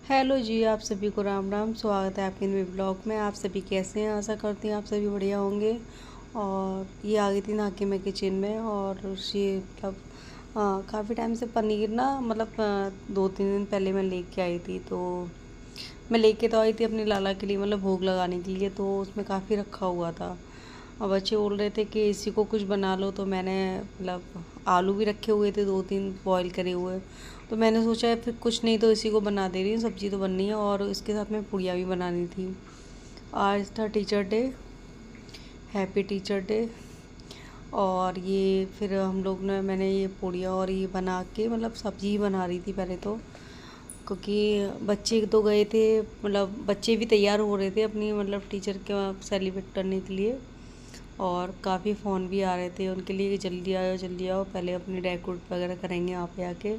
Hello जी, आप सभी को राम राम। स्वागत है आपके नए ब्लॉग में। आप सभी कैसे हैं? आशा करती हैं आप सभी बढ़िया होंगे। और ये आ गई थी ना कि मैं किचन में, और ये मतलब काफ़ी टाइम से पनीर ना, मतलब 2-3 दिन पहले मैं लेके आई थी। तो मैं लेके तो आई थी अपनी लाला के लिए, मतलब भोग लगाने के लिए। तो उसमें काफ़ी रखा हुआ था। और बच्चे बोल रहे थे कि इसी को कुछ बना लो, तो मैंने मतलब आलू भी रखे हुए थे 2-3 बॉईल करे हुए। तो मैंने सोचा फिर कुछ नहीं तो इसी को बना दे रही हूँ, सब्ज़ी तो बननी है और इसके साथ में पूड़ियाँ भी बनानी थी। आज था teacher day, happy teacher day. और ये फिर हम लोग ने मैंने ये पूड़ियाँ और ये बना के, मतलब सब्ज़ी ही बना रही थी पहले तो, क्योंकि बच्चे तो गए थे, मतलब बच्चे भी तैयार हो रहे थे अपनी मतलब टीचर के सेलिब्रेट करने के लिए। और काफ़ी फ़ोन भी आ रहे थे उनके लिए कि जल्दी आओ, पहले अपनी डेकोरेट वगैरह करेंगे यहाँ पे आके।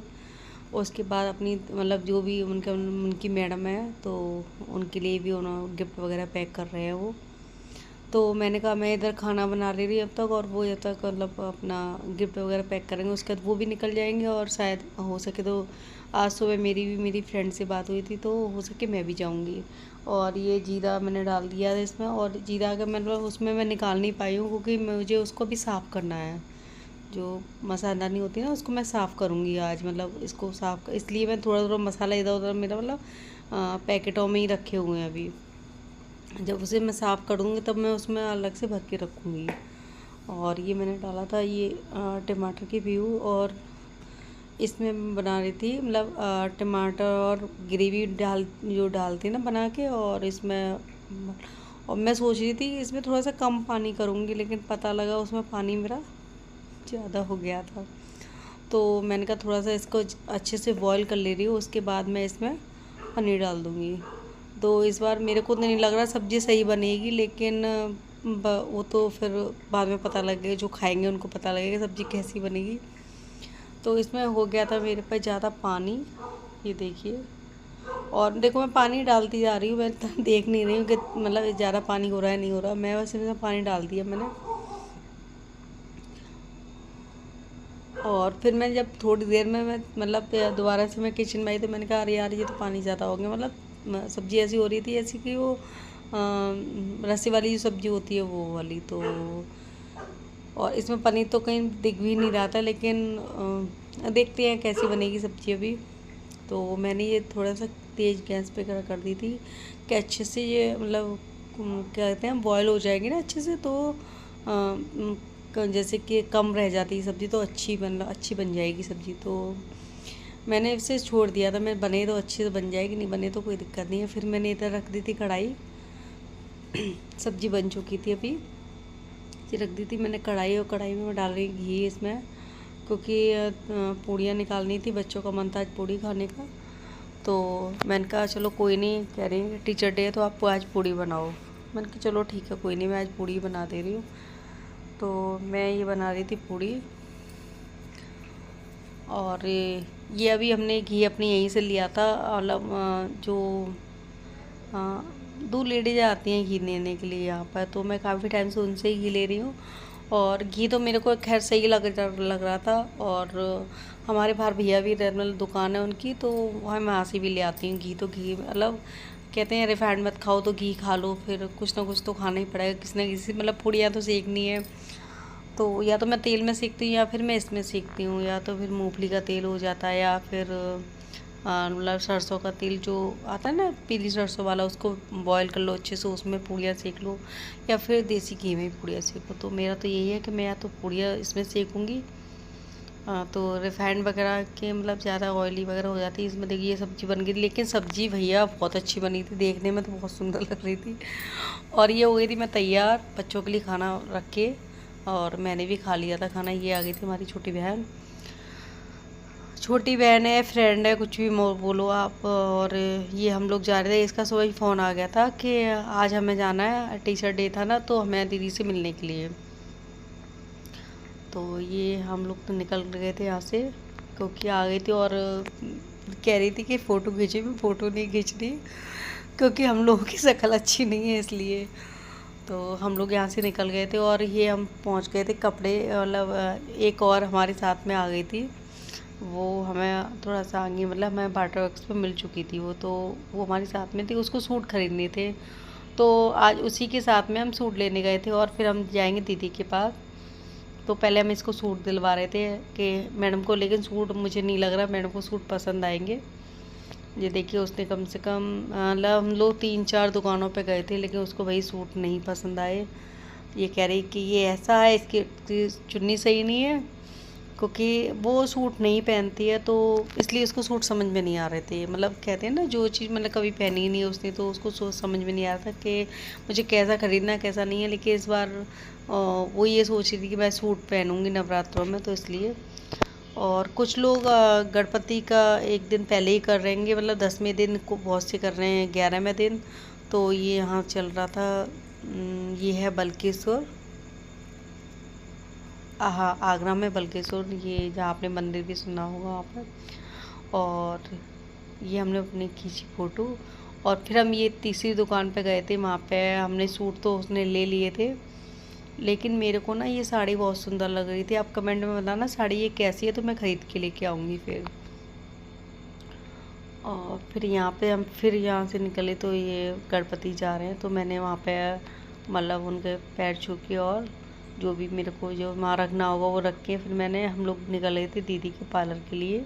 उसके बाद अपनी मतलब जो भी उनकी मैडम है तो उनके लिए भी उन्होंने गिफ्ट वगैरह पैक कर रहे हैं वो। तो मैंने कहा मैं इधर खाना बना ले रही अब तक, और वो जब तक मतलब अपना गिफ्ट वगैरह पैक करेंगे उसके बाद वो भी निकल जाएंगे। और शायद हो सके तो आज सुबह मेरी फ्रेंड से बात हुई थी, तो हो सके मैं भी जाऊंगी। और ये जीरा मैंने डाल दिया है इसमें, और जीरा का मतलब उसमें मैं निकाल नहीं पाई हूँ क्योंकि मुझे उसको भी साफ़ करना है। जो मसालादानी होती है ना उसको मैं साफ़ करूँगी आज, मतलब इसको इसलिए मैं थोड़ा थोड़ा मसाला इधर उधर मेरा मतलब पैकेटों में ही रखे हुए हैं अभी। जब उसे मैं साफ़ करूँगी तब मैं उसमें अलग से भर के रखूँगी। और ये मैंने डाला था ये टमाटर की व्यू, और इसमें मैं बना रही थी मतलब टमाटर और ग्रेवी जो डालती ना बना के। और इसमें और मैं सोच रही थी इसमें थोड़ा सा कम पानी करूँगी, लेकिन पता लगा उसमें पानी मेरा ज़्यादा हो गया था। तो मैंने कहा थोड़ा सा इसको अच्छे से बॉईल कर ले रही हूँ, उसके बाद मैं इसमें पनीर डाल दूँगी। तो इस बार मेरे को तो नहीं लग रहा सब्ज़ी सही बनेगी, लेकिन वो तो फिर बाद में पता लगेगा, जो खाएंगे उनको पता लगेगा सब्ज़ी कैसी बनेगी। तो इसमें हो गया था मेरे पास ज़्यादा पानी, ये देखिए। और देखो मैं पानी डालती जा रही हूँ, मैं देख नहीं रही हूँ कि मतलब ज़्यादा पानी हो रहा है नहीं हो रहा, मैं बस इसमें पानी डाल दिया मैंने। और फिर मैं जब थोड़ी देर में मैं मतलब दोबारा से मैं किचन में आई तो मैंने कहा अरे यार ये तो पानी ज़्यादा हो गया, मतलब सब्ज़ी ऐसी हो रही थी ऐसी कि वो रस्सी वाली जो सब्ज़ी होती है वो वाली। तो और इसमें पनीर तो कहीं दिख भी नहीं रहा था, लेकिन देखते हैं कैसी बनेगी सब्ज़ी अभी। तो मैंने ये थोड़ा सा तेज़ गैस पे कर दी थी कि अच्छे से ये मतलब क्या कहते हैं बॉयल हो जाएगी ना अच्छे से। तो जैसे कि कम रह जाती है सब्ज़ी तो अच्छी बन जाएगी सब्ज़ी। तो मैंने इसे छोड़ दिया था, मैं बने तो अच्छे से बन जाएगी, नहीं बने तो कोई दिक्कत नहीं है। फिर मैंने इधर रख दी थी कढ़ाई, सब्ज़ी बन चुकी थी अभी, ये रख दी थी मैंने कढ़ाई। और कढ़ाई में मैं डाल रही घी इसमें, क्योंकि पूड़ियाँ निकालनी थी, बच्चों का मन था आज पूड़ी खाने का। तो मैंने कहा चलो कोई नहीं, कह रही है टीचर डे है तो आपको आज पूड़ी बनाओ। मैंने कहा चलो ठीक है कोई नहीं, मैं आज पूड़ी बना दे रही हूँ। तो मैं ये बना रही थी पूड़ी। और ये अभी हमने घी अपनी यहीं से लिया था, मतलब जो दो लेडीज आती हैं घी लेने के लिए यहाँ पर, तो मैं काफ़ी टाइम से उनसे ही घी ले रही हूँ। और घी तो मेरे को खैर सही लग रहा था। और हमारे बाहर भैया भी मतलब दुकान है उनकी, तो वहाँ मैं वहाँ से भी ले आती हूँ घी। तो घी मतलब कहते हैं रिफाइंड मत खाओ तो घी खा लो, फिर कुछ ना कुछ तो खाना ही पड़ेगा किसी न किसी, मतलब पूड़ियाँ तो सेकनी है। तो या तो मैं तेल में सेकती हूँ या फिर मैं इसमें सेकती हूँ, या तो फिर मूंगफली का तेल हो जाता है, या फिर मतलब सरसों का तेल जो आता है ना पीली सरसों वाला, उसको बॉईल कर लो अच्छे से, उसमें पूड़ियाँ सेक लो, या फिर देसी घी में पूड़ियाँ सेको। तो मेरा तो यही है कि मैं या तो पूड़ियाँ इसमें सेकूँगी। तो रिफाइंड वगैरह के मतलब ज़्यादा ऑयली वगैरह हो जाती है इसमें। देखिए ये सब्ज़ी बन गई, लेकिन सब्ज़ी भैया बहुत अच्छी बनी थी, देखने में तो बहुत सुंदर लग रही थी। और ये हो गई थी मैं तैयार बच्चों के लिए खाना रख के, और मैंने भी खा लिया था खाना। ये आ गई थी हमारी छोटी बहन है, फ्रेंड है, कुछ भी बोलो आप। और ये हम लोग जा रहे थे, इसका सुबह ही फ़ोन आ गया था कि आज हमें जाना है, टीचर डे था ना, तो हमें दीदी से मिलने के लिए। तो ये हम लोग तो निकल गए थे यहाँ से, क्योंकि आ गई थी। और कह रही थी कि फ़ोटो खींचे, मैं फ़ोटो नहीं खींच रही क्योंकि हम लोगों की शक्ल अच्छी नहीं है इसलिए। तो हम लोग यहाँ से निकल गए थे, और ये हम पहुँच गए थे कपड़े, मतलब एक और हमारे साथ में आ गई थी, वो हमें थोड़ा सा आगे मतलब हमें बाटा वर्क्स पे मिल चुकी थी वो वो हमारे साथ में थी, उसको सूट खरीदने थे। तो आज उसी के साथ में हम सूट लेने गए थे और फिर हम जाएंगे दीदी के पास। तो पहले हम इसको सूट दिलवा रहे थे कि मैडम को, लेकिन सूट मुझे नहीं लग रहा मैडम को सूट पसंद आएंगे। ये देखिए उसने कम से कम मतलब हम लोग 3-4 दुकानों पे गए थे, लेकिन उसको वही सूट नहीं पसंद आए। ये कह रही कि ये ऐसा है, इसकी चुन्नी सही नहीं है, क्योंकि वो सूट नहीं पहनती है, तो इसलिए उसको सूट समझ में नहीं आ रहे थे। मतलब कहते हैं ना, जो चीज़ मतलब कभी पहनी ही नहीं है उसने, तो उसको सोच समझ में नहीं आ रहा था कि मुझे कैसा ख़रीदना है कैसा नहीं है। लेकिन इस बार वो ये सोच रही थी कि मैं सूट पहनूंगी नवरात्रों में, तो इसलिए। और कुछ लोग गणपति का एक दिन पहले ही कर रहेंगे, मतलब 10वें दिन को बहुत से कर रहे हैं, 11वें दिन। तो ये यहाँ चल रहा था, ये है बल्केश्वर, हाँ आगरा में बल्केश्वर, ये जहाँ आपने मंदिर भी सुना होगा वहाँ पर। और ये हमने अपनी खींची फ़ोटो। और फिर हम ये तीसरी दुकान पे गए थे, वहाँ पे हमने सूट तो उसने ले लिए थे, लेकिन मेरे को ना ये साड़ी बहुत सुंदर लग रही थी। आप कमेंट में बताना साड़ी ये कैसी है, तो मैं ख़रीद के लेके आऊँगी फिर। और फिर यहाँ पे हम फिर यहाँ से निकले, तो ये गणपति जा रहे हैं, तो मैंने वहाँ पे मतलब उनके पैर छू के और जो भी मेरे को जो वहाँ रखना होगा वो रख के फिर हम लोग निकल गए थे दीदी के पार्लर के लिए।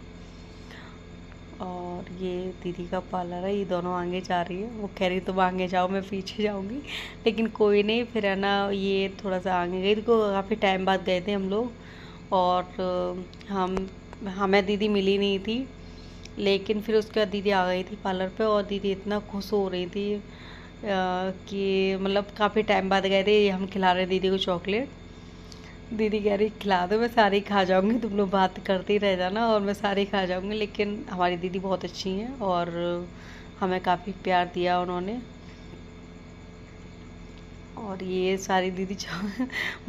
और ये दीदी का पार्लर है, ये दोनों आगे जा रही है, वो कह रही तुम आगे जाओ मैं पीछे जाऊंगी, लेकिन कोई नहीं। फिर है ना, ये थोड़ा सा आगे गई, तो काफ़ी टाइम बाद गए थे हम लोग। और हम हमें दीदी मिली नहीं थी, लेकिन फिर उसके बाद दीदी आ गई थी पार्लर पे, और दीदी इतना खुश हो रही थी कि मतलब काफ़ी टाइम बाद गए थे। हम खिला रहे दीदी को चॉकलेट, दीदी कह रही खिला दो, मैं सारी खा जाऊंगी, तुम लोग बात करते ही रह जाना और मैं सारी खा जाऊंगी। लेकिन हमारी दीदी बहुत अच्छी हैं और हमें काफ़ी प्यार दिया उन्होंने। और ये सारी दीदी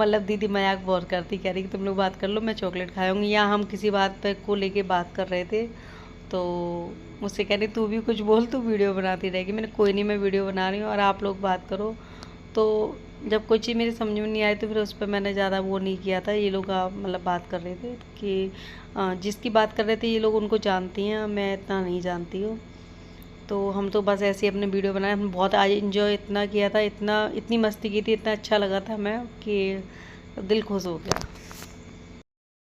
मतलब दीदी मजाक बहुत करती, कह रही कि तुम लोग बात कर लो, मैं चॉकलेट खाऊंगी। या हम किसी बात पर को लेके बात कर रहे थे, तो मुझसे कह रही तू भी कुछ बोल, तू वीडियो बनाती रहेगी। मैंने कोई नहीं, मैं वीडियो बना रही हूँ और आप लोग बात करो। तो जब कोई चीज़ मेरी समझ में नहीं आई, तो फिर उस पर मैंने ज़्यादा वो नहीं किया था। ये लोग मतलब बात कर रहे थे कि जिसकी बात कर रहे थे ये लोग उनको जानती हैं, मैं इतना नहीं जानती हूँ। तो हम तो बस ऐसे ही अपने वीडियो बनाए। हम बहुत आज इंजॉय इतना किया था, इतनी मस्ती की थी, इतना अच्छा लगा था हमें कि दिल खुश हो गया।